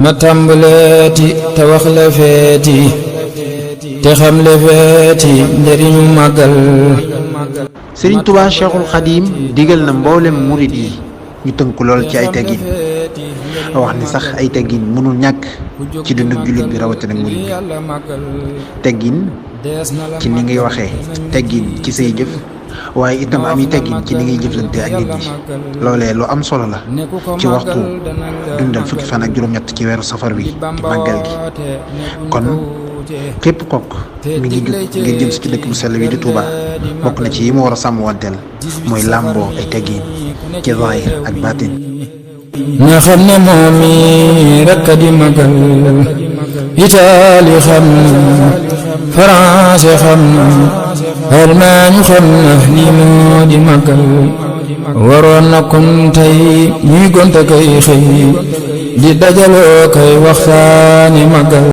ma tàmbaleeti te wax la feeti te xam le feeti njëriñu màggal. Sëriñ Tuubaa Cheikhul Xadim digal na mboolem murid yi ñu tënku lool ci ay teggin wax ni sax ay teggin mënul ñàkk ci dundug jullit bi rawatina murid bi. teggin ci ni ngay waxee, teggin ci say jëf, waaye itam am yi teggin ci ni ngay jëflante ak nit ñi. loolee lu am solo la ci waxtu dundal fukki fan ak juróom-ñett ci weeru safar wi di màggal gi. kon képp kook mi ngi jug ngir jëm si ci dëkk bu sell wi di Touba, bokk na ci yi mu war a sàmm wanteel mooy làmboo ay teggin ci zaahir ak baatin. nga xam ne moom mi rekk di magal, Itaali xam na, Faranse xam na, Almaañ xam na, lii moo di magal. waroon na kon tey ñuy gonta kay xëy di dajaloo kay waxtaani magal.